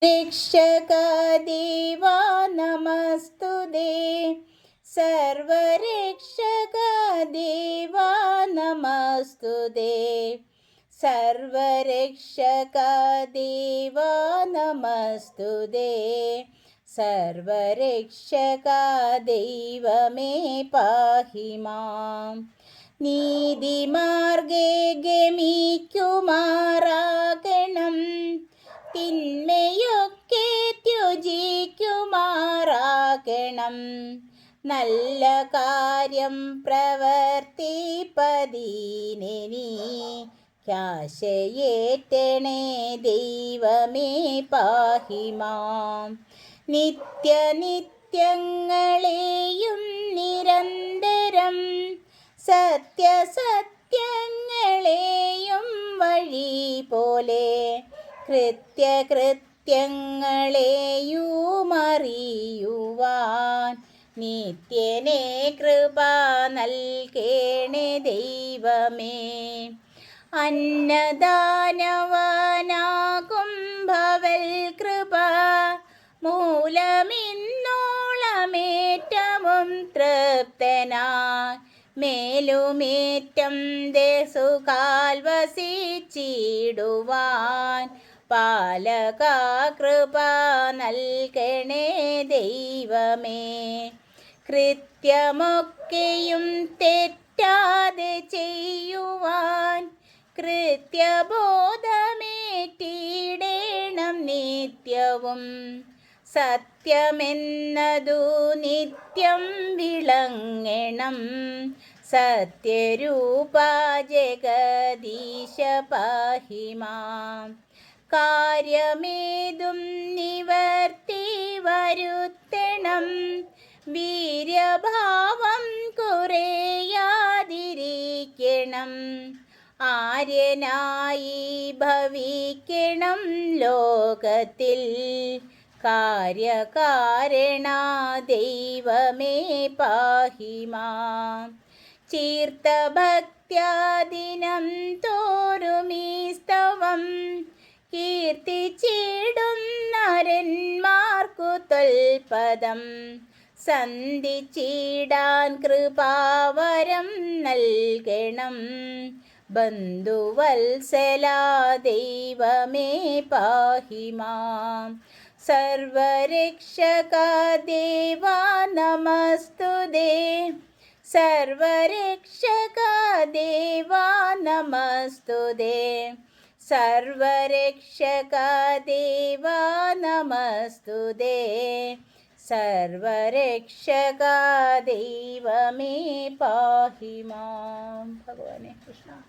രക്ഷകാ ദേവാ നമസ്തുതേ. സർവരക്ഷകാ ദേവാ നമസ്തുതേ. സർവരക്ഷകാ ദേവാ നമസ്തുതേ. സർവരക്ഷകാ ദൈവമേ പാഹി മാം. നീതിമാർഗേ ഗമിക്കുമാറാകണം, തിന്മയൊക്കെ ത്യജിക്കുമാറാകണം. നല്ല കാര്യം പ്രവർത്തിപ്പതീനെനിക്കാശയേറ്റണേ ദൈവമേ പാഹി മാം. നിത്യനിത്യങ്ങളെയും നിരന്തരം സത്യസത്യങ്ങളെയും വഴി പോലെ കൃത്യകൃത്യങ്ങളെയുമറിയുവാൻ നിത്യനേ കൃപ നൽകേണേ ദൈവമേ. അന്നദാനവാനാകും ഭവൽ കൃപ മൂലമിന്നോളമേറ്റവും തൃപ്തനായി മേലുമേറ്റം ദേശുകാൽ വസിച്ചിടുവാൻ പാലകാ കൃപ നൽകണേ ദൈവമേ. കൃത്യമൊക്കെയും തെറ്റാതെ ചെയ്യുവാൻ കൃത്യബോധമേറ്റിടേണം നിത്യവും. സത്യമെന്നതു നിത്യം വിളങ്ങണം. സത്യരൂപ ജഗദീശ പാഹി മാം. കാര്യമേതും നിവർത്തി വരുത്തണം, വീര്യഭാവം കുറയാതിരിക്കണം. ആര്യനായി ഭവിക്കണം ലോകത്തിൽ, കാര്യകാരണ ദൈവമേ പാഹി മാം. ചീർത്തഭക്ത്യാദിനം തോറുമീ സ്തവം കീർത്തിച്ചിടും നരന്മാർക്കു തൊൽപദം. സന്ധിച്ചിടാൻ കൃപാവരം നൽകണം, ബന്ധുവത്സലാ ദൈവമേ പാഹി മാം. സർവരക്ഷകാ ദേവാ നമസ്തുതേ. സർവരക്ഷകാ ദേവാ നമസ്തുതേ. സർവരക്ഷകാ ദേവാ നമസ്തുതേ. സർവരക്ഷകാ ദൈവമേ പാഹി മാം. ഭഗവാനെ കൃഷ്ണ.